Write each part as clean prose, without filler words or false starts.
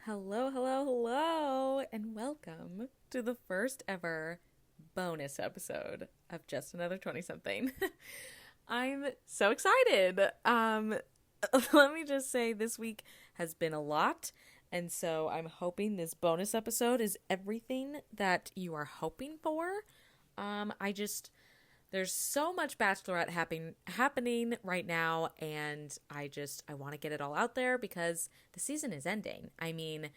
Hello, hello, hello, and welcome to the first ever bonus episode of Just Another 20 something. I'm so excited. Let me just say this week has been a lot, and so I'm hoping this bonus episode is everything that you are hoping for. I just there's so much Bachelorette happening right now, and I want to get it all out there because the season is ending. I mean,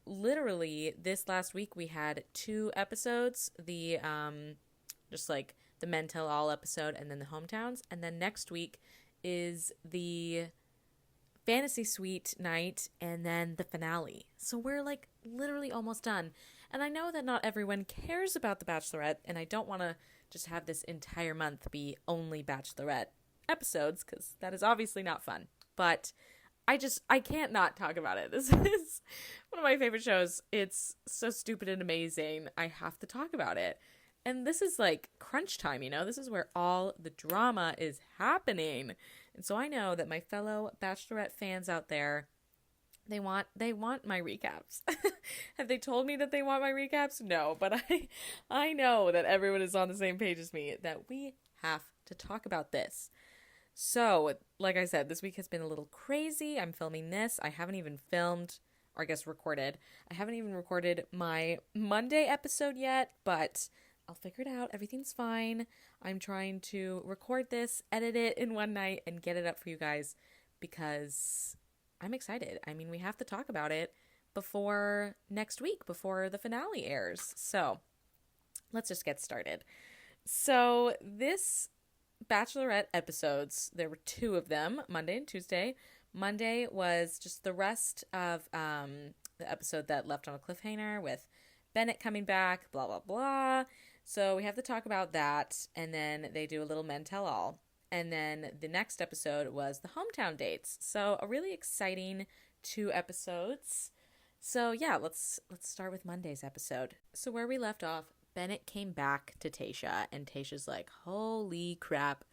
literally this last week we had 2 episodes, the just like the Men Tell All episode and then the hometowns, and then next week is the fantasy suite night and then the finale. So we're like literally almost done. And I know that not everyone cares about the Bachelorette, and I don't want to just have this entire month be only Bachelorette episodes, because that is obviously not fun. But I can't not talk about it. This is one of my favorite shows. It's so stupid and amazing. I have to talk about it. And this is like crunch time, This is where all the drama is happening. And so I know that my fellow Bachelorette fans out there, they want my recaps. Have they told me that they want my recaps? No, but I know that everyone is on the same page as me, that we have to talk about this. So, like I said, this week has been a little crazy. I'm filming this. I haven't even filmed, or I guess recorded. I haven't even recorded my Monday episode yet, but I'll figure it out. Everything's fine. I'm trying to record this, edit it in one night, and get it up for you guys because I'm excited. I mean, we have to talk about it before next week, before the finale airs. So let's just get started. So this Bachelorette episodes, there were 2 of them, Monday and Tuesday. Monday was just the rest of the episode that left on a cliffhanger with Bennett coming back, blah, blah, blah. So we have to talk about that, and then they do a little Men Tell All. And then the next episode was the hometown dates. So a really exciting 2 episodes. So yeah, let's start with Monday's episode. So where we left off, Bennett came back to Tayshia, and Tayshia's like, holy crap,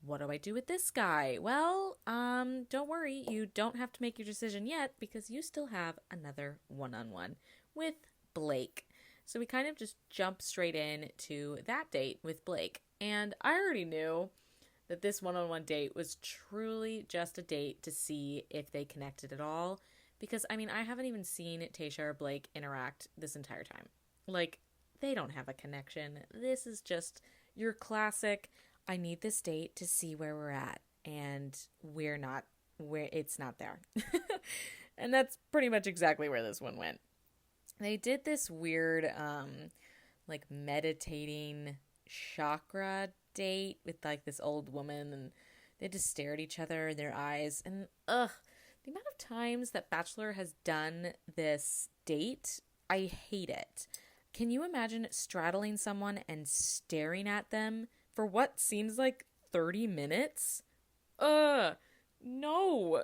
what do I do with this guy? Well, don't worry, you don't have to make your decision yet because you still have another one-on-one with Blake. So we kind of just jump straight in to that date with Blake. And I already knew that this one-on-one date was truly just a date to see if they connected at all. Because, I mean, I haven't even seen Tayshia or Blake interact this entire time. Like, they don't have a connection. This is just your classic, I need this date to see where we're at. And it's not there. And that's pretty much exactly where this one went. They did this weird, like, meditating chakra date with like this old woman, and they just stare at each other in their eyes, and the amount of times that Bachelor has done this date, I hate it. Can you imagine straddling someone and staring at them for what seems like 30 minutes? No.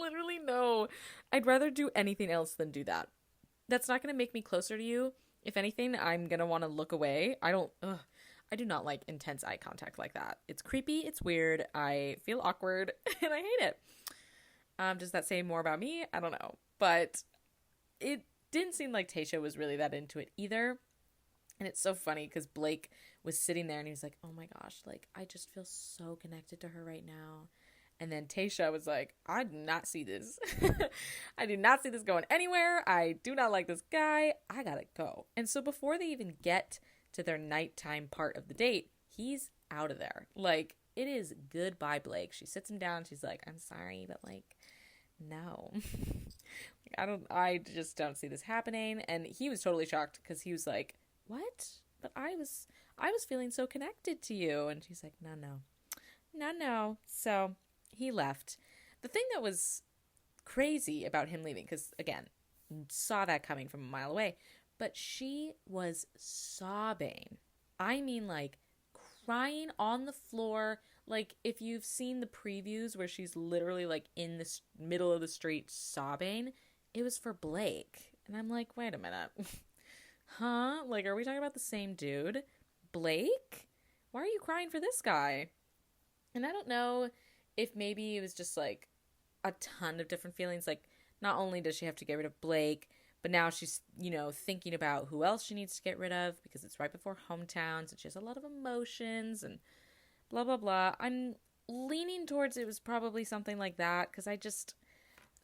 Literally no. I'd rather do anything else than do that. That's not going to make me closer to you. If anything, I'm going to want to look away. I do not like intense eye contact like that. It's creepy, it's weird, I feel awkward, and I hate it. Does that say more about me? I don't know. But it didn't seem like Tayshia was really that into it either. And it's so funny because Blake was sitting there and he was like, oh my gosh, like, I just feel so connected to her right now. And then Tayshia was like, I do not see this. I do not see this going anywhere. I do not like this guy. I gotta go. And so before they even get to their nighttime part of the date, he's out of there. Like, it is goodbye, Blake. She sits him down. She's like, I'm sorry, but like, no. I just don't see this happening. And he was totally shocked because he was like, what? But I was feeling so connected to you. And she's like, no. So he left. The thing that was crazy about him leaving, because again, saw that coming from a mile away, but she was sobbing. I mean, like, crying on the floor. Like, if you've seen the previews where she's literally, like, in the middle of the street sobbing, it was for Blake. And I'm like, wait a minute. Huh? Like, are we talking about the same dude? Blake? Why are you crying for this guy? And I don't know if maybe it was just, like, a ton of different feelings. Like, not only does she have to get rid of Blake, but now she's, thinking about who else she needs to get rid of because it's right before hometowns and she has a lot of emotions and blah, blah, blah. I'm leaning towards it was probably something like that because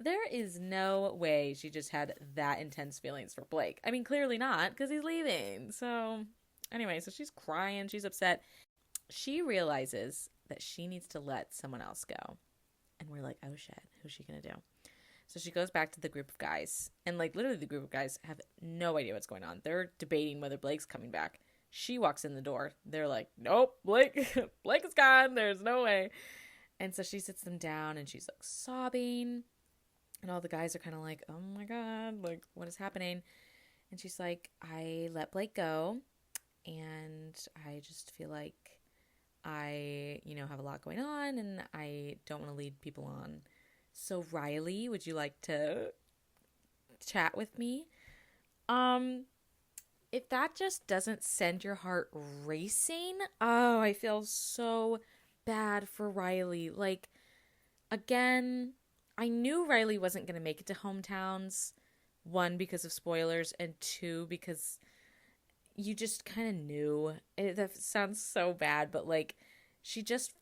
there is no way she just had that intense feelings for Blake. I mean, clearly not because he's leaving. So anyway, so she's crying. She's upset. She realizes that she needs to let someone else go. And we're like, oh shit, who's she going to do? So she goes back to the group of guys. And like literally the group of guys have no idea what's going on. They're debating whether Blake's coming back. She walks in the door. They're like, nope, Blake is gone. There's no way. And so she sits them down and she's like sobbing. And all the guys are kind of like, oh my God, like what is happening? And she's like, I let Blake go. And I just feel like I, have a lot going on and I don't want to lead people on. So Riley, would you like to chat with me? If that just doesn't send your heart racing, oh, I feel so bad for Riley. Like, again, I knew Riley wasn't going to make it to hometowns. 1, because of spoilers, and 2, because you just kind of knew. That sounds so bad, but like she just,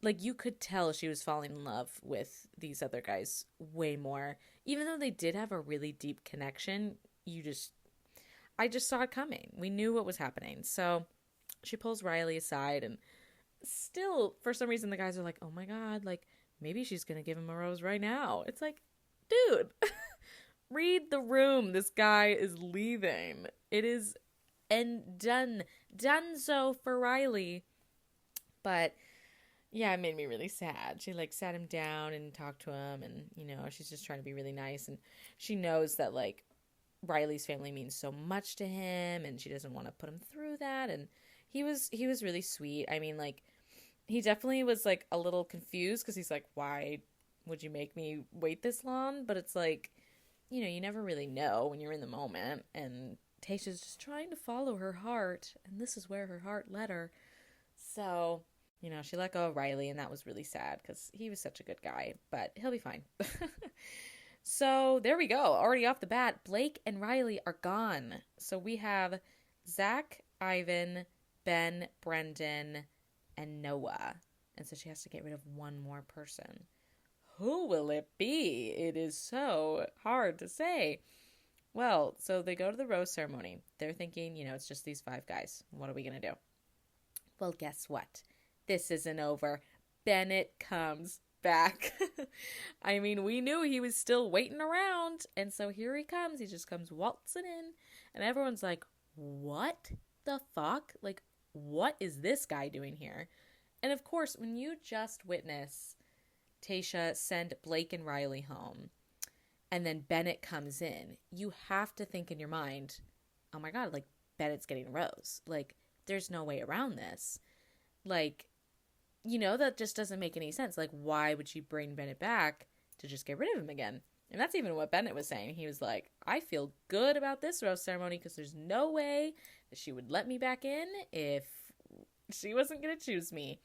like you could tell she was falling in love with these other guys way more. Even though they did have a really deep connection, I just saw it coming. We knew what was happening. So she pulls Riley aside and still, for some reason, the guys are like, oh my God, like maybe she's going to give him a rose right now. It's like, dude, read the room. This guy is leaving. It is done so for Riley. But yeah, it made me really sad. She like sat him down and talked to him, and she's just trying to be really nice, and she knows that like Riley's family means so much to him and she doesn't want to put him through that. And he was really sweet. I mean, like he definitely was like a little confused because he's like, why would you make me wait this long? But it's like, you never really know when you're in the moment, and Tayshia's just trying to follow her heart, and this is where her heart led her. So, she let go of Riley, and that was really sad because he was such a good guy, but he'll be fine. So there we go. Already off the bat, Blake and Riley are gone. So we have Zach, Ivan, Ben, Brendan, and Noah. And so she has to get rid of one more person. Who will it be? It is so hard to say. Well, so they go to the rose ceremony. They're thinking, it's just these 5 guys. What are we going to do? Well, guess what? This isn't over. Bennett comes back. I mean, we knew he was still waiting around. And so here he comes. He just comes waltzing in. And everyone's like, what the fuck? Like, what is this guy doing here? And of course, when you just witness Tayshia send Blake and Riley home, and then Bennett comes in, you have to think in your mind, oh my God, like, Bennett's getting a rose. Like, there's no way around this. Like, that just doesn't make any sense. Like, why would she bring Bennett back to just get rid of him again? And that's even what Bennett was saying. He was like, I feel good about this rose ceremony because there's no way that she would let me back in if she wasn't going to choose me.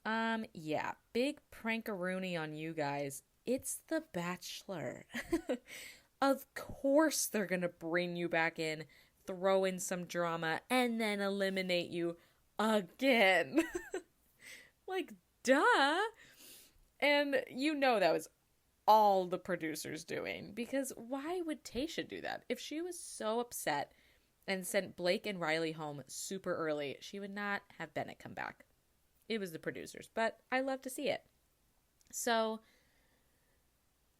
Yeah, big prankaroony on you guys. It's The Bachelor. Of course they're going to bring you back in, throw in some drama, and then eliminate you again. Like, duh. And that was all the producers doing. Because why would Tayshia do that? If she was so upset and sent Blake and Riley home super early, she would not have Bennett come back. It was the producers. But I love to see it. So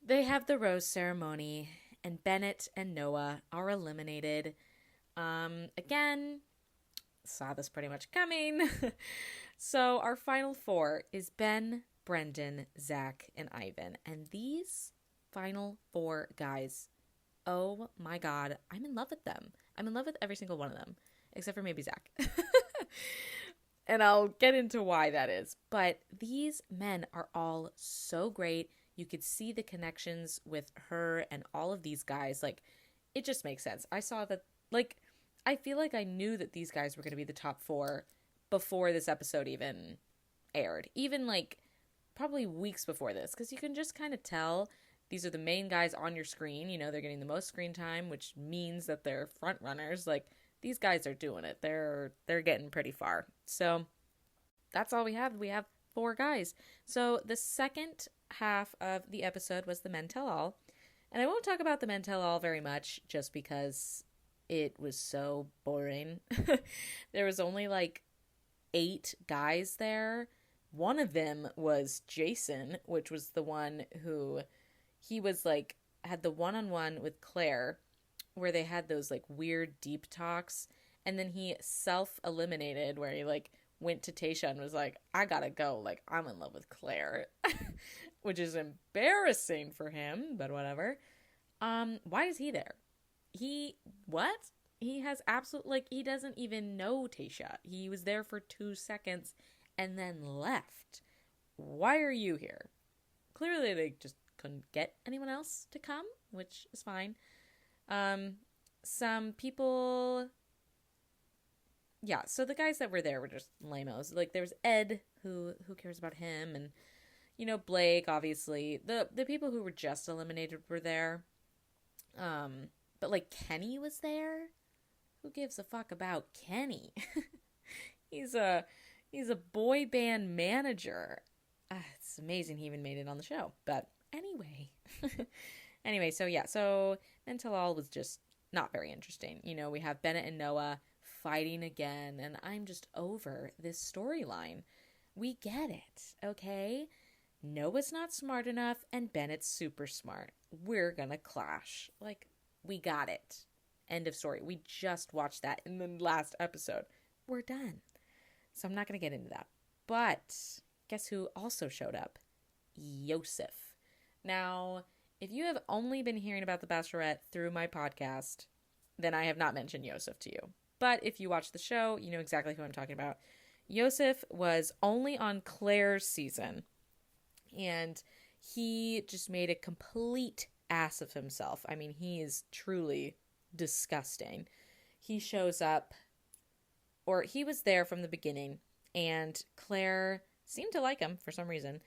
they have the rose ceremony, and Bennett and Noah are eliminated. Again, saw this pretty much coming. So our final 4 is Ben, Brendan, Zach, and Ivan. And these final 4 guys, oh my God, I'm in love with them. I'm in love with every single one of them, except for maybe Zach. And I'll get into why that is. But these men are all so great. You could see the connections with her and all of these guys. Like, it just makes sense. I saw that, like, I feel like I knew that these guys were going to be the top 4 before this episode even aired. Even, like, probably weeks before this. Because you can just kind of tell these are the main guys on your screen. You know, they're getting the most screen time, which means that they're front runners. Like, these guys are doing it. They're getting pretty far. So that's all we have. We have 4 guys. So the second half of the episode was the Men Tell All. And I won't talk about the Men Tell All very much just because it was so boring. There was only like 8 guys there. One of them was Jason, which was the one who he was like had the one-on-one with Claire where they had those like weird deep talks, and then he self-eliminated where he like went to Tasha and was like, I gotta go, like I'm in love with Claire. Which is embarrassing for him, but whatever. Why is he there? He has absolute, like, he doesn't even know Tasha. He was there for 2 seconds and then left. Why are you here? Clearly they just couldn't get anyone else to come, which is fine. Some people, yeah, so the guys that were there were just lamos. Like, there's Ed, who cares about him, and, you know, Blake, obviously. The people who were just eliminated were there. But, like, Kenny was there? Who gives a fuck about Kenny? He's a boy band manager. It's amazing he even made it on the show. But anyway. So Men Tell All was just not very interesting. You know, we have Bennett and Noah fighting again, and I'm just over this storyline. We get it, okay? Noah's not smart enough, and Bennett's super smart. We're gonna clash. Like, we got it. End of story. We just watched that in the last episode. We're done. So I'm not gonna get into that. But guess who also showed up? Yosef. Now, if you have only been hearing about The Bachelorette through my podcast, then I have not mentioned Yosef to you. But if you watch the show, you know exactly who I'm talking about. Yosef was only on Claire's season, and he just made a complete ass of himself. I mean, he is truly disgusting. He shows up, or he was there from the beginning, and Claire seemed to like him for some reason,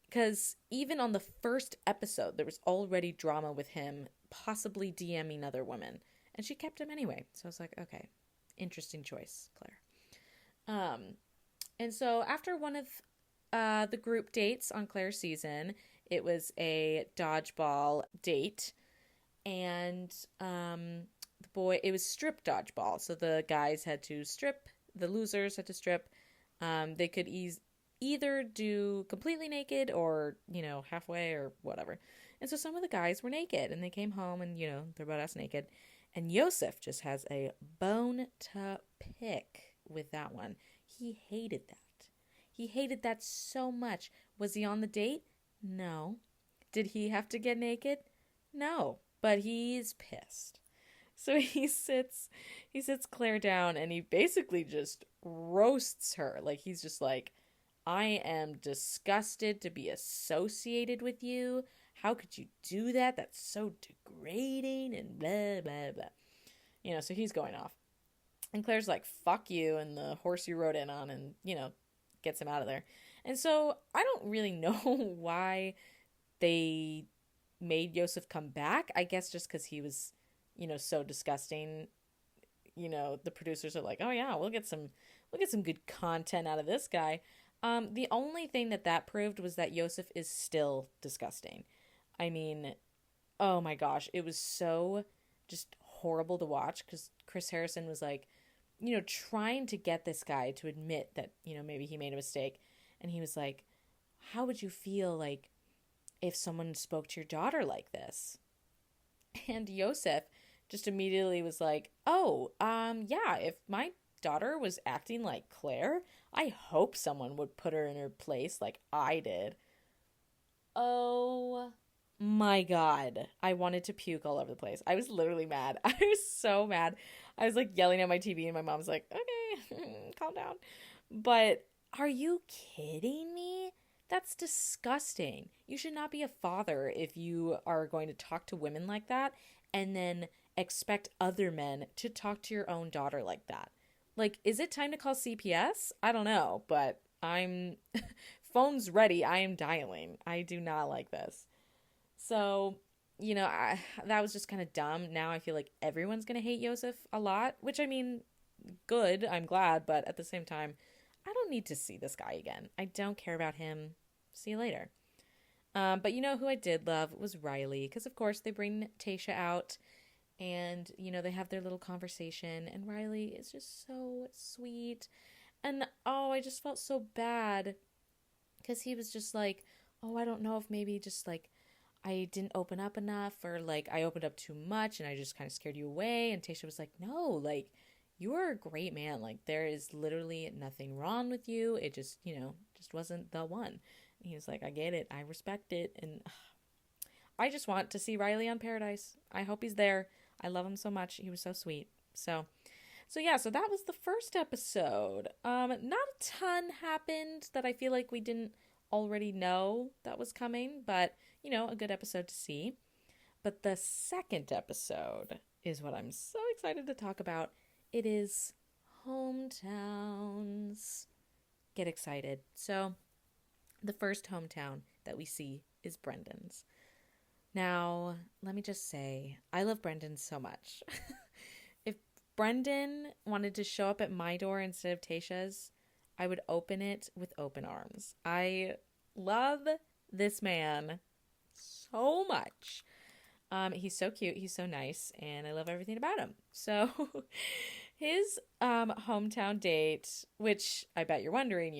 because even on the first episode, there was already drama with him possibly DMing other women, and she kept him anyway. So I was like, okay, interesting choice, Claire. And so after one of the group dates on Claire's season, it was a dodgeball date, and it was strip dodgeball. So the guys had to strip, the losers had to strip. They could either do completely naked or, you know, halfway or whatever. And so some of the guys were naked, and they came home and, you know, they're butt ass naked. And Yosef just has a bone to pick with that one. He hated that. He hated that so much. Was he on the date? No. Did he have to get naked? No. But he's pissed. So he sits Claire down, and he basically just roasts her. Like, he's just like, I am disgusted to be associated with you. How could you do that? That's so degrading and blah, blah, blah. You know, so he's going off. And Claire's like, fuck you and the horse you rode in on, and, you know, gets him out of there. And so I don't really know why they made Yosef come back. I guess just because he was, you know, so disgusting. You know, the producers are like, oh yeah, we'll get some good content out of this guy. The only thing that proved was that Yosef is still disgusting. I mean, oh my gosh, it was so just horrible to watch, because Chris Harrison was like, you know, trying to get this guy to admit that, you know, maybe he made a mistake. And he was like, how would you feel like if someone spoke to your daughter like this? And Yosef just immediately was like, oh, yeah, if my daughter was acting like Claire, I hope someone would put her in her place like I did. Oh my God. I wanted to puke all over the place. I was literally mad. I was so mad. I was like yelling at my TV, and my mom's like, okay, calm down. But are you kidding me? That's disgusting. You should not be a father if you are going to talk to women like that and then expect other men to talk to your own daughter like that. Like, is it time to call CPS? I don't know, but phone's ready. I am dialing. I do not like this. So, that was just kind of dumb. Now I feel like everyone's going to hate Yosef a lot, which I mean, good. I'm glad. But at the same time, I don't need to see this guy again. I don't care about him. See you later. But you know who I did love was Riley. Because, of course, they bring Tayshia out. And, they have their little conversation. And Riley is just so sweet. And, oh, I just felt so bad. Because he was just like, oh, I don't know if maybe just like I didn't open up enough, or like I opened up too much and I just kind of scared you away. And Tayshia was like, no, like you are a great man. Like there is literally nothing wrong with you. It just, just wasn't the one. And he was like, I get it. I respect it. And I just want to see Riley on Paradise. I hope he's there. I love him so much. He was so sweet. So yeah, so that was the first episode. Not a ton happened that I feel like we didn't already know that was coming, but, a good episode to see. But the second episode is what I'm so excited to talk about. It is hometowns. Get excited. So, the first hometown that we see is Brendan's. Now, let me just say, I love Brendan so much. If Brendan wanted to show up at my door instead of Tayshia's, I would open it with open arms. I love this man so much. He's so cute. He's so nice. And I love everything about him. So his hometown date, which I bet you're wondering,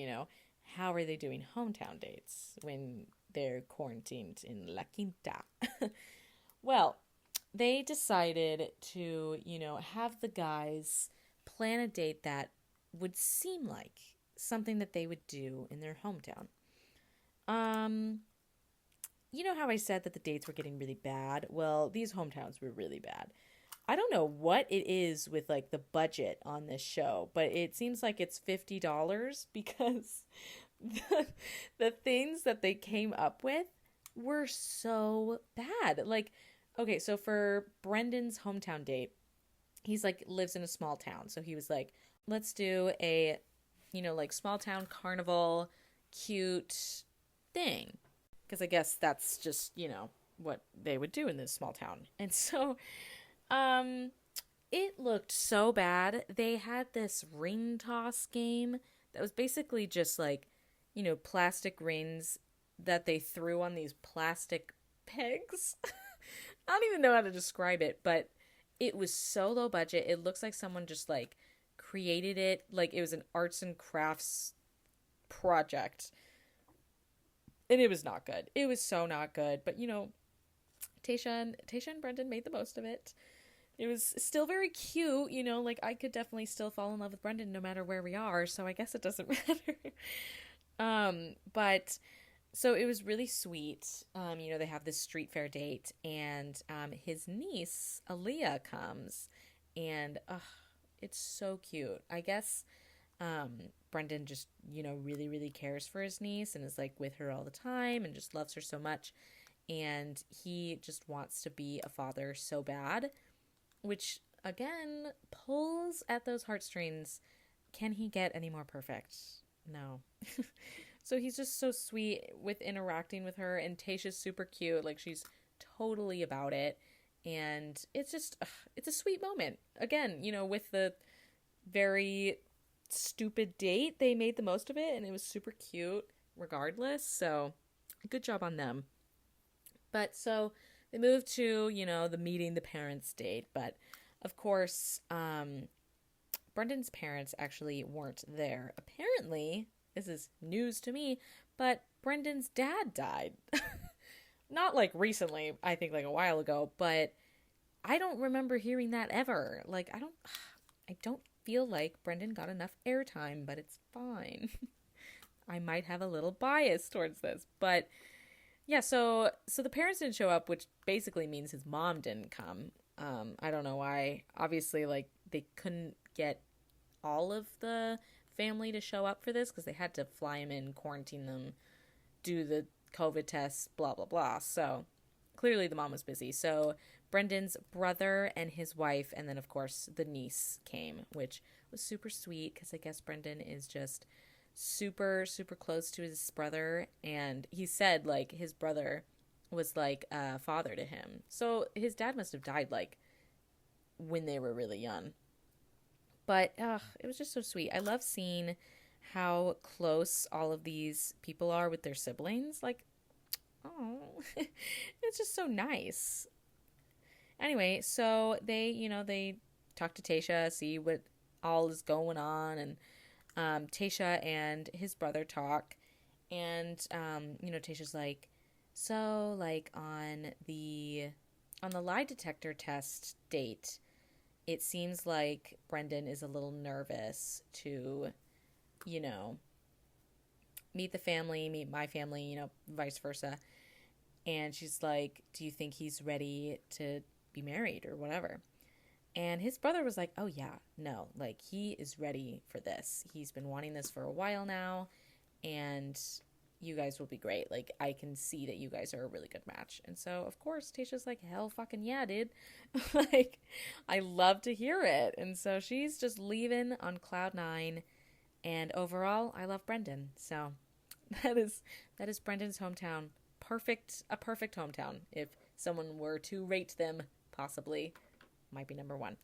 how are they doing hometown dates when they're quarantined in La Quinta? Well, they decided to, have the guys plan a date that would seem like something that they would do in their hometown. You know how I said that the dates were getting really bad? Well, these hometowns were really bad. I don't know what it is with like the budget on this show, but it seems like it's $50 because the things that they came up with were so bad. Like, okay, so for Brendan's hometown date, he's like lives in a small town. So he was like, let's do a, like small town carnival, cute thing. Because I guess that's just, what they would do in this small town. And so, it looked so bad. They had this ring toss game that was basically just like, plastic rings that they threw on these plastic pegs. I don't even know how to describe it, but it was so low budget. It looks like someone just like created it. Like it was an arts and crafts project. And it was not good. It was so not good. But, Tayshia and Brendan made the most of it. It was still very cute, like I could definitely still fall in love with Brendan no matter where we are. So I guess it doesn't matter. But so it was really sweet. They have this street fair date and his niece, Aaliyah, comes. And it's so cute. I guess Brendan just, really, really cares for his niece and is like with her all the time and just loves her so much. And he just wants to be a father so bad, which again pulls at those heartstrings. Can he get any more perfect? No. So he's just so sweet with interacting with her, and Tayshia's super cute. Like she's totally about it. And it's just, it's a sweet moment. Again, with the very stupid date, they made the most of it and it was super cute regardless. So good job on them. But so they moved to, the meeting the parents date. But of course, Brendan's parents actually weren't there. Apparently, this is news to me, but Brendan's dad died. Not like recently, I think like a while ago, but I don't remember hearing that ever. Like I don't feel like Brendan got enough airtime, but it's fine. I might have a little bias towards this, but yeah, so the parents didn't show up, which basically means his mom didn't come. I don't know why. Obviously, like they couldn't get all of the family to show up for this because they had to fly him in, quarantine them, do the COVID tests, blah, blah, blah. So clearly the mom was busy. So Brendan's brother and his wife, and then, of course, the niece came, which was super sweet because I guess Brendan is just super, super close to his brother. And he said, like, his brother was like a father to him. So his dad must have died like when they were really young. But it was just so sweet. I love seeing how close all of these people are with their siblings. Like, oh, it's just so nice. Anyway, so they talk to Tayshia, see what all is going on, and Tayshia and his brother talk, and Tayshia's like, so like on the lie detector test date, it seems like Brendan is a little nervous to, meet the family, meet my family, vice versa. And she's like, do you think he's ready to be married or whatever? And his brother was like, oh yeah, no, like he is ready for this. He's been wanting this for a while now, and you guys will be great. Like, I can see that you guys are a really good match. And so, of course, Tayshia's like, hell fucking yeah, dude. Like, I love to hear it. And so she's just leaving on cloud nine. And overall, I love Brendan. So that is Brendan's hometown. A perfect hometown. If someone were to rate them, possibly, might be number one.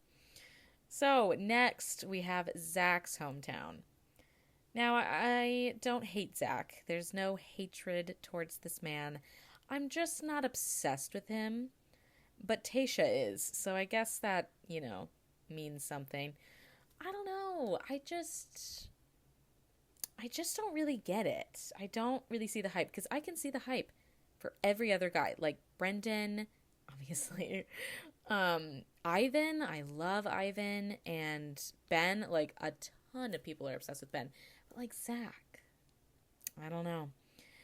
So next we have Zach's hometown. Now, I don't hate Zach. There's no hatred towards this man. I'm just not obsessed with him. But Tayshia is. So I guess that, means something. I don't know. I just don't really get it. I don't really see the hype. Because I can see the hype for every other guy. Like Brendan, obviously. Ivan, I love Ivan. And Ben, like a ton of people are obsessed with Ben. Like Zach, I don't know.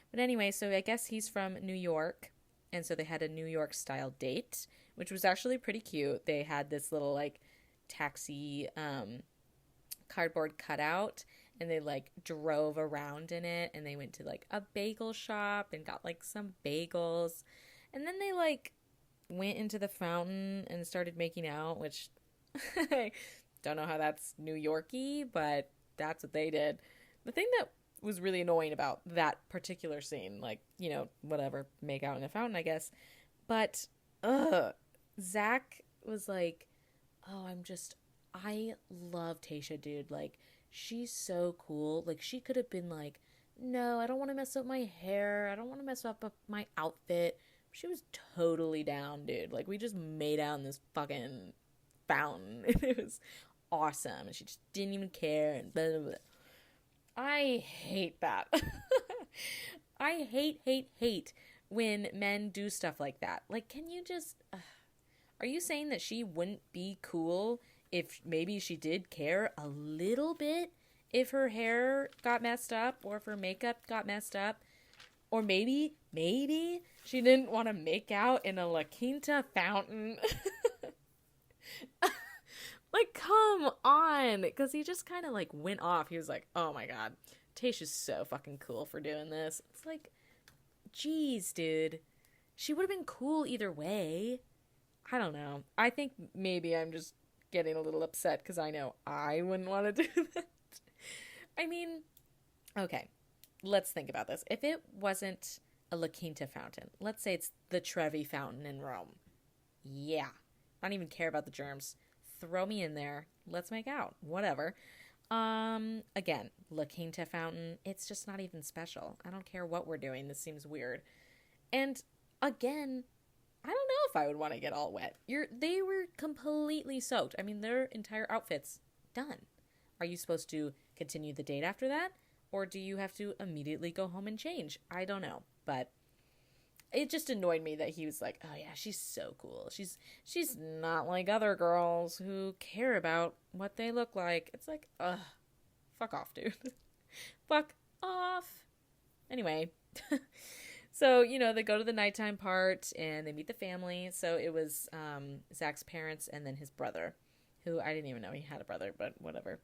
But anyway, so I guess he's from New York, and so they had a New York style date, which was actually pretty cute. They had this little like taxi cardboard cutout, and they like drove around in it, and they went to like a bagel shop and got like some bagels, and then they like went into the fountain and started making out, which I don't know how that's New York-y, but that's what they did. The thing that was really annoying about that particular scene, like, whatever, make out in a fountain, I guess. But, Zach was like, oh, I love Tayshia, dude. Like, she's so cool. Like, she could have been like, no, I don't want to mess up my hair. I don't want to mess up my outfit. She was totally down, dude. Like, we just made out in this fucking fountain. It was awesome. And she just didn't even care. And blah, blah, blah. I hate that. I hate when men do stuff like that. Like, can you just... are you saying that she wouldn't be cool if maybe she did care a little bit if her hair got messed up or if her makeup got messed up? Or maybe she didn't want to make out in a La Quinta fountain. Like, come on. Because he just kind of, like, went off. He was like, oh, my God. Tayshia's so fucking cool for doing this. It's like, geez, dude. She would have been cool either way. I don't know. I think maybe I'm just getting a little upset because I know I wouldn't want to do that. I mean, okay. Let's think about this. If it wasn't a La Quinta fountain, let's say it's the Trevi fountain in Rome. Yeah. I don't even care about the germs. Throw me in there. Let's make out. Whatever. Again, La Quinta fountain. It's just not even special. I don't care what we're doing. This seems weird. And again, I don't know if I would want to get all wet. They were completely soaked. I mean, their entire outfit's done. Are you supposed to continue the date after that? Or do you have to immediately go home and change? I don't know. But it just annoyed me that he was like, oh yeah, she's so cool. She's not like other girls who care about what they look like. It's like, ugh, fuck off, dude. Fuck off. Anyway, so, they go to the nighttime part and they meet the family. So it was Zach's parents and then his brother, who I didn't even know he had a brother, but whatever.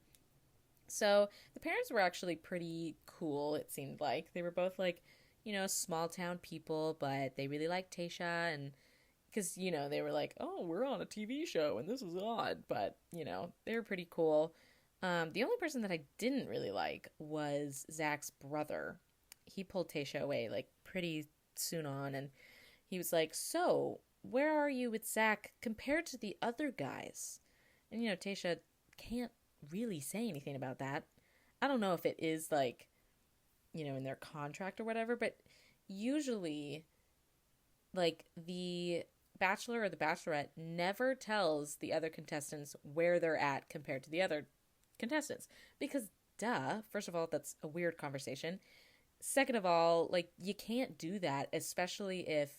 So the parents were actually pretty cool, it seemed like. They were both like, small town people, but they really liked Tayshia, and because, they were like, oh, we're on a TV show and this is odd, but, they were pretty cool. The only person that I didn't really like was Zach's brother. He pulled Tayshia away, like, pretty soon on, and he was like, so, where are you with Zach compared to the other guys? And, Tayshia can't really say anything about that. I don't know if it is, like, in their contract or whatever, but usually, like, the Bachelor or the Bachelorette never tells the other contestants where they're at compared to the other contestants. Because, duh, first of all, that's a weird conversation. Second of all, like, you can't do that, especially if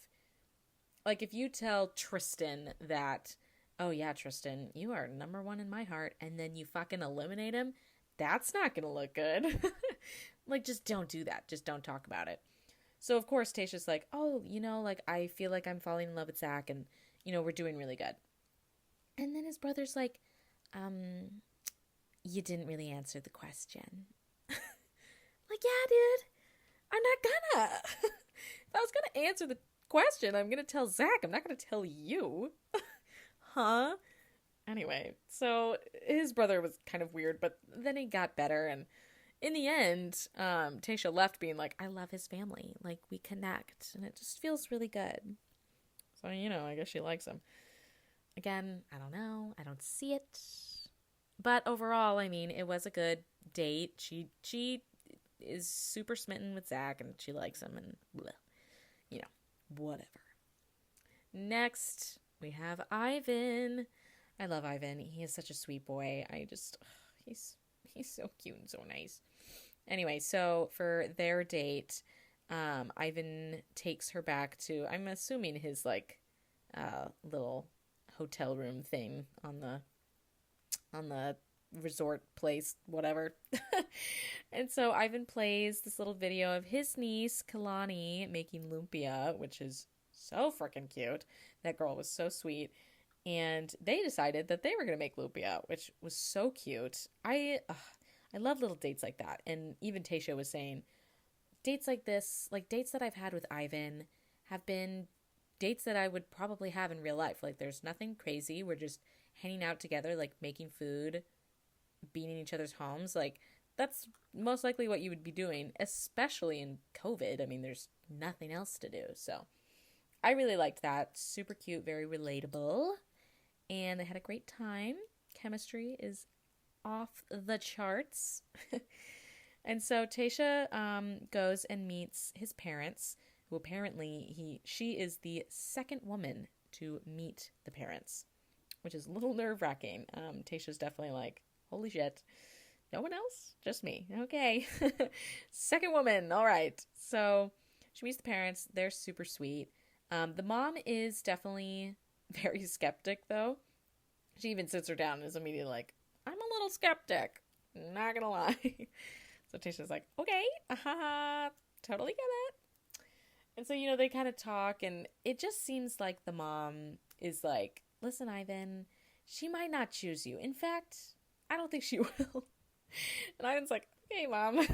you tell Tristan that, oh yeah, Tristan, you are number one in my heart, and then you fucking eliminate him, that's not gonna look good. Like, just don't do that. Just don't talk about it. So, of course, Tayshia's like, oh, like, I feel like I'm falling in love with Zach, and, we're doing really good. And then his brother's like, you didn't really answer the question. Like, yeah, dude, I'm not gonna. If I was gonna answer the question, I'm gonna tell Zach. I'm not gonna tell you. Huh? Anyway, so his brother was kind of weird, but then he got better, and in the end, Tayshia left being like, I love his family. Like, we connect, and it just feels really good. So, I guess she likes him. Again, I don't know. I don't see it. But overall, I mean, it was a good date. She is super smitten with Zach, and she likes him, and bleh, whatever. Next, we have Ivan. I love Ivan. He is such a sweet boy. He's so cute and so nice. Anyway, so for their date, Ivan takes her back to, I'm assuming, his like little hotel room thing on the resort place, whatever. And so Ivan plays this little video of his niece Kalani making lumpia, which is so freaking cute. That girl was so sweet. And they decided that they were going to make lumpia, which was so cute. I love little dates like that. And even Tayshia was saying, dates like this, like dates that I've had with Ivan, have been dates that I would probably have in real life. Like, there's nothing crazy. We're just hanging out together, like making food, being in each other's homes. Like, that's most likely what you would be doing, especially in COVID. I mean, there's nothing else to do. So I really liked that. Super cute, very relatable. And they had a great time. Chemistry is off the charts. And so Tayshia goes and meets his parents, who apparently she is the second woman to meet the parents, which is a little nerve-wracking. Tayshia's definitely like, holy shit, no one else? Just me. Okay. Second woman. All right. So she meets the parents. They're super sweet. The mom is definitely very skeptic, though. She even sits her down and is immediately like, I'm a little skeptic. Not gonna lie. So Tayshia's like, okay, totally get it. And so, they kind of talk, and it just seems like the mom is like, listen, Ivan, she might not choose you. In fact, I don't think she will. And Ivan's like, okay, mom,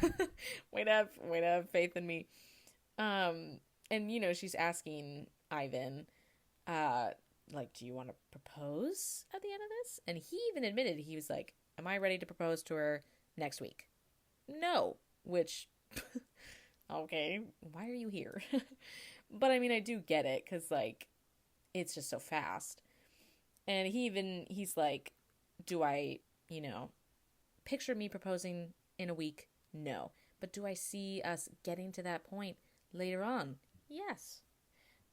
way to have faith in me. And, she's asking Ivan, like, do you want to propose at the end of this? And he even admitted, he was like, am I ready to propose to her next week? No, which, okay, why are you here? But I mean, I do get it, because, like, it's just so fast. And he's like, do I, picture me proposing in a week? No. But do I see us getting to that point later on? Yes.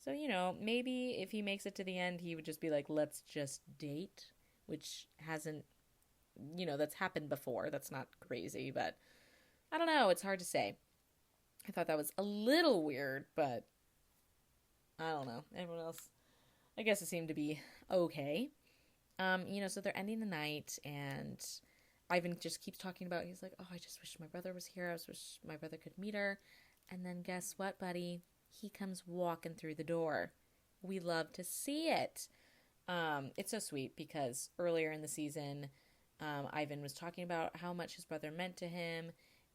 So, maybe if he makes it to the end, he would just be like, let's just date, which hasn't, that's happened before. That's not crazy, but I don't know. It's hard to say. I thought that was a little weird, but I don't know. Everyone else, I guess it seemed to be okay. So they're ending the night, and Ivan just keeps talking about, he's like, oh, I just wish my brother was here. I wish my brother could meet her. And then guess what, buddy? He comes walking through the door. We love to see it. It's so sweet because earlier in the season, Ivan was talking about how much his brother meant to him,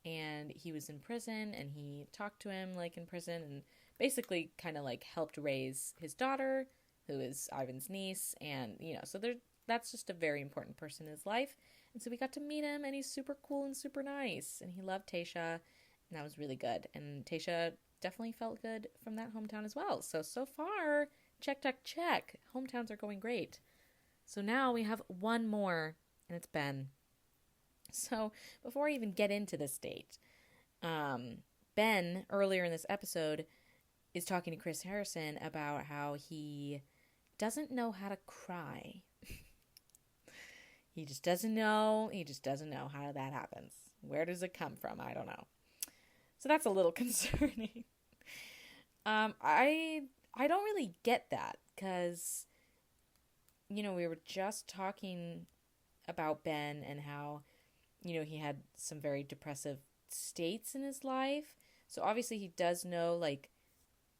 and he was in prison, and he talked to him like in prison, and basically kind of like helped raise his daughter, who is Ivan's niece, and so that's just a very important person in his life. And so we got to meet him, and he's super cool and super nice, and he loved Tayshia, and that was really good. And Tayshia definitely felt good from that hometown as well. So far, check, check, check. Hometowns are going great. So now we have one more, and it's Ben. So before I even get into this date, Ben, earlier in this episode, is talking to Chris Harrison about how he doesn't know how to cry. He just doesn't know. He just doesn't know how that happens. Where does it come from? I don't know. So that's a little concerning. I don't really get that because, we were just talking about Ben and how, he had some very depressive states in his life. So obviously he does know, like,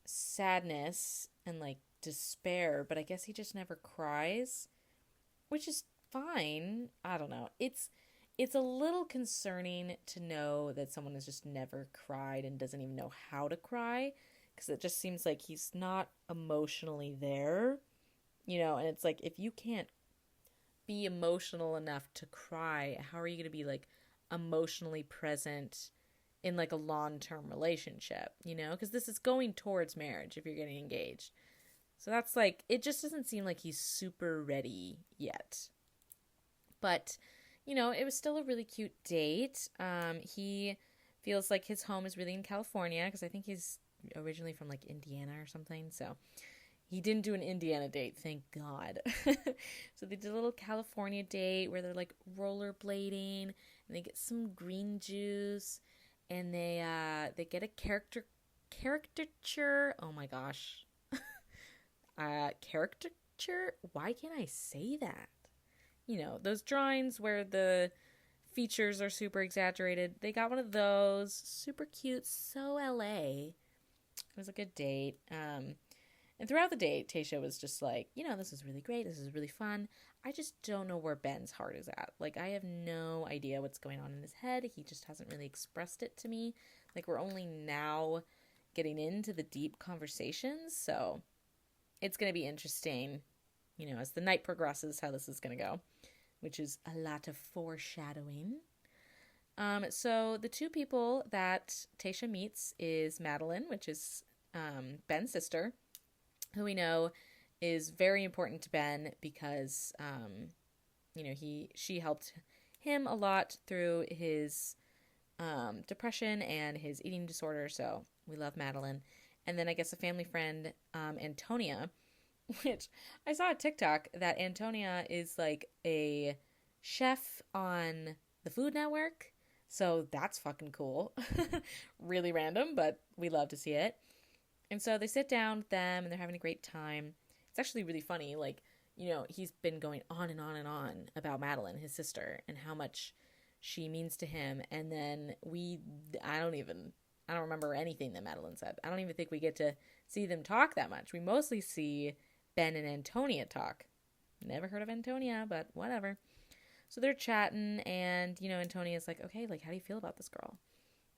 sadness and, like, despair, but I guess he just never cries, which is fine. I don't know. It's a little concerning to know that someone has just never cried and doesn't even know how to cry, because it just seems like he's not emotionally there, and it's like, if you can't be emotional enough to cry, how are you going to be, like, emotionally present in, like, a long-term relationship, because this is going towards marriage if you're getting engaged. So that's, like, it just doesn't seem like he's super ready yet. But, it was still a really cute date. He feels like his home is really in California, because I think he's originally from, like, Indiana or something. So he didn't do an Indiana date, thank God. So they did a little California date where they're, like, rollerblading, and they get some green juice, and they get a caricature. Oh my gosh. Caricature? Why can't I say that? Those drawings where the features are super exaggerated. They got one of those. Super cute. So LA. It was a good date. And throughout the date, Tayshia was just like, this is really great. This is really fun. I just don't know where Ben's heart is at. Like, I have no idea what's going on in his head. He just hasn't really expressed it to me. Like, we're only now getting into the deep conversations. So it's going to be interesting, as the night progresses, how this is going to go, which is a lot of foreshadowing. So the two people that Tayshia meets is Madeline, which is Ben's sister, who we know is very important to Ben because, she helped him a lot through his depression and his eating disorder. So we love Madeline. And then I guess a family friend, Antonia, which I saw a TikTok that Antonia is like a chef on the Food Network. So that's fucking cool. Really random, but we love to see it. And so they sit down with them and they're having a great time. It's actually really funny. Like, he's been going on and on and on about Madeline, his sister, and how much she means to him. And then I don't remember anything that Madeline said. I don't even think we get to see them talk that much. We mostly see Ben and Antonia talk. Never heard of Antonia, but whatever. So they're chatting, and, Antonia's like, okay, like, how do you feel about this girl?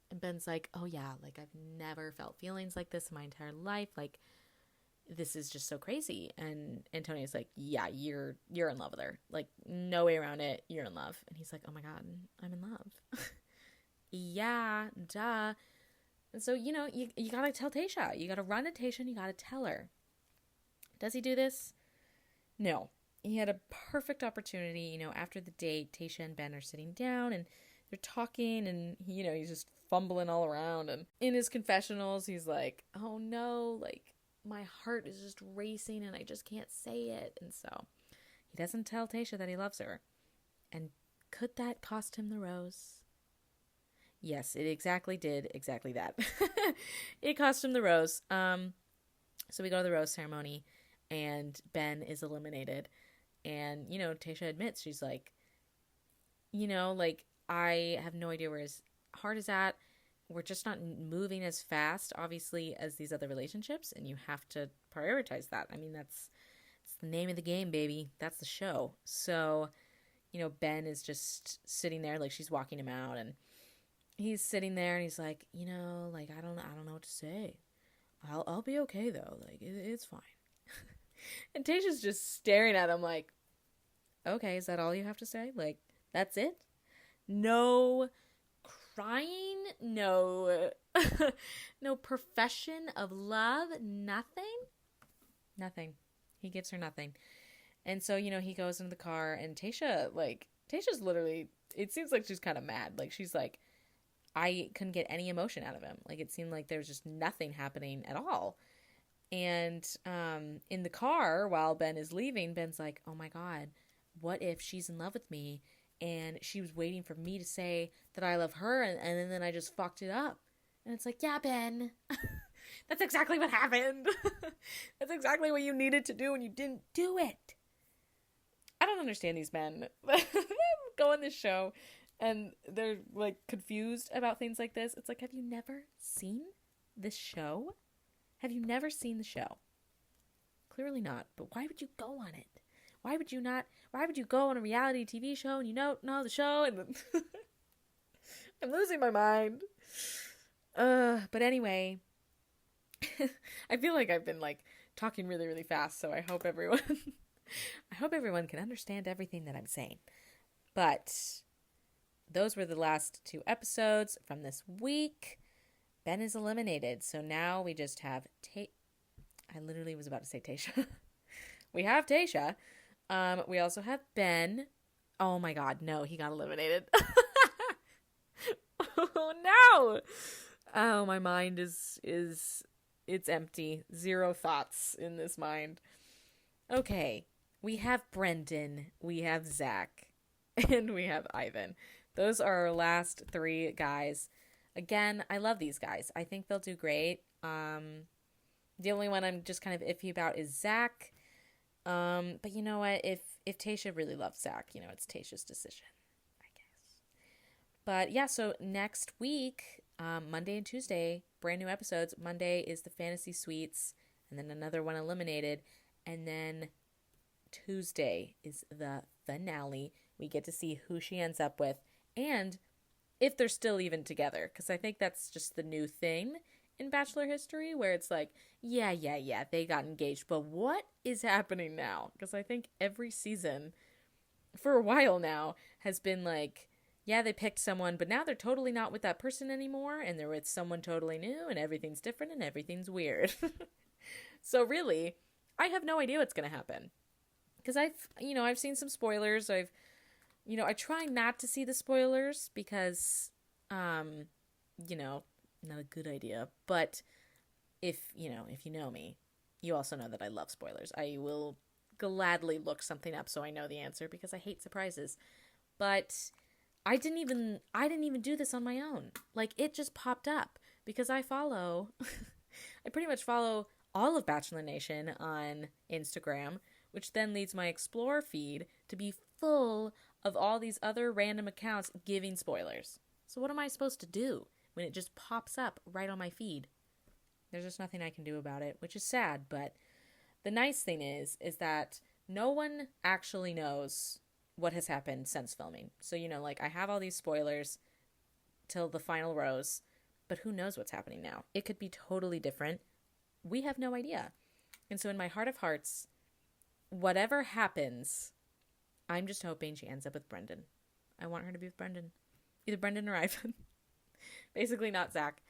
And Ben's like, oh yeah, like, I've never felt feelings like this in my entire life. Like, this is just so crazy. And Antonia's like, yeah, you're in love with her. Like, no way around it. You're in love. And he's like, oh my God, I'm in love. Yeah, duh. And so, you gotta tell Tayshia. You gotta run to Tayshia and you gotta tell her. Does he do this? No. He had a perfect opportunity, after the date. Tayshia and Ben are sitting down and they're talking, and, he's just fumbling all around. And in his confessionals, he's like, oh no, like, my heart is just racing and I just can't say it. And so he doesn't tell Tayshia that he loves her. And could that cost him the rose? Yes, it exactly did exactly that. It cost him the rose. So we go to the rose ceremony, and Ben is eliminated. And, Tayshia admits, she's like, like, I have no idea where his heart is at. We're just not moving as fast, obviously, as these other relationships, and you have to prioritize that. I mean, it's the name of the game, baby. That's the show. So, Ben is just sitting there, like, she's walking him out, and he's sitting there, and he's like, like, I don't know what to say. I'll be okay, though. Like, it's fine. And Tayshia's just staring at him like, okay, is that all you have to say? Like, that's it? No trying, no, no profession of love, nothing. He gives her nothing. And so, he goes into the car, and Tayshia's literally, it seems like she's kind of mad. Like, she's like, I couldn't get any emotion out of him. Like, it seemed like there was just nothing happening at all. And in the car, while Ben is leaving, Ben's like, oh my God, what if she's in love with me and she was waiting for me to say that I love her, and then I just fucked it up? And it's like, yeah, Ben, that's exactly what happened. That's exactly what you needed to do, and you didn't do it. I don't understand these men. Go on this show, and they're, like, confused about things like this. It's like, have you never seen this show? Have you never seen the show? Clearly not, but why would you go on it? Why would you go on a reality TV show and you don't know the show? And I'm losing my mind. But anyway, I feel like I've been, like, talking really, really fast, so I hope everyone can understand everything that I'm saying. But those were the last 2 episodes from this week. Ben is eliminated, so now we just have I literally was about to say Tayshia. We have Tayshia. We also have Ben. Oh my God, no, he got eliminated. Oh no! Oh, my mind is it's empty. 0 thoughts in this mind. Okay, we have Brendan, we have Zach, and we have Ivan. Those are our last 3 guys. Again, I love these guys. I think they'll do great. The only one I'm just kind of iffy about is Zach. But you know what? If Tayshia really loves Zach, it's Tayshia's decision, I guess. But yeah, so next week, Monday and Tuesday, brand new episodes. Monday is the Fantasy Suites, and then another one eliminated. And then Tuesday is the finale. We get to see who she ends up with, and if they're still even together, because I think that's just the new thing in Bachelor history, where it's like, yeah, they got engaged, but what is happening now? Because I think every season, for a while now, has been like, yeah, they picked someone, but now they're totally not with that person anymore, and they're with someone totally new, and everything's different, and everything's weird. So really, I have no idea what's going to happen. Because I've seen some spoilers, I try not to see the spoilers because, not a good idea. But if you know me, you also know that I love spoilers. I will gladly look something up so I know the answer because I hate surprises. But I didn't even do this on my own. Like, it just popped up because I pretty much follow all of Bachelor Nation on Instagram, which then leads my Explore feed to be full of all these other random accounts giving spoilers. So what am I supposed to do when it just pops up right on my feed? There's just nothing I can do about it, which is sad, but the nice thing is that no one actually knows what has happened since filming. So, I have all these spoilers till the final rose, but who knows what's happening now? It could be totally different. We have no idea. And so in my heart of hearts, whatever happens, I'm just hoping she ends up with Brendan. I want her to be with Brendan. Either Brendan or Ivan. Basically not Zach.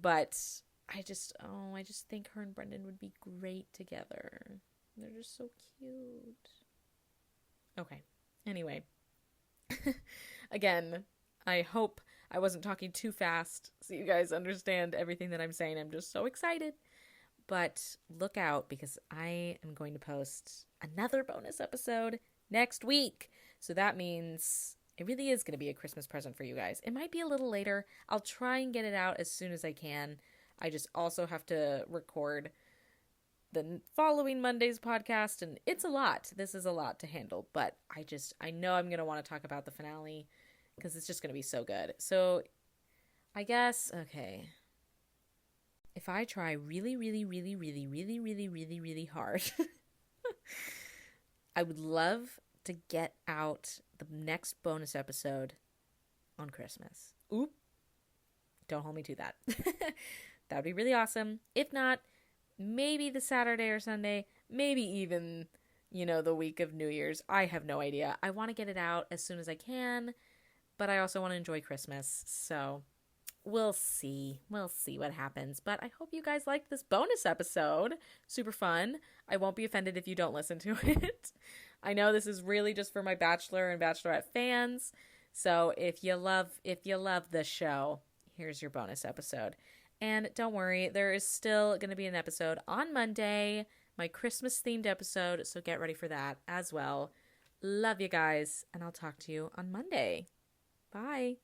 But I just think her and Brendan would be great together. They're just so cute. Okay. Anyway. Again, I hope I wasn't talking too fast so you guys understand everything that I'm saying. I'm just so excited. But look out, because I am going to post another bonus episode next week. So that means it really is going to be a Christmas present for you guys. It might be a little later. I'll try and get it out as soon as I can. I just also have to record the following Monday's podcast, and it's a lot. This is a lot to handle, but I know I'm going to want to talk about the finale because it's just going to be so good. So I guess, okay, if I try really, really, really, really, really, really, really, really hard, I would love to get out the next bonus episode on Christmas. Oop. Don't hold me to that. That would be really awesome. If not, maybe the Saturday or Sunday, maybe even, the week of New Year's. I have no idea. I want to get it out as soon as I can. but I also want to enjoy Christmas. So we'll see. We'll see what happens. But I hope you guys liked this bonus episode. Super fun. I won't be offended if you don't listen to it. I know this is really just for my Bachelor and Bachelorette fans. So if you love the show, here's your bonus episode. And don't worry, there is still going to be an episode on Monday, my Christmas themed episode, so get ready for that as well. Love you guys, and I'll talk to you on Monday. Bye.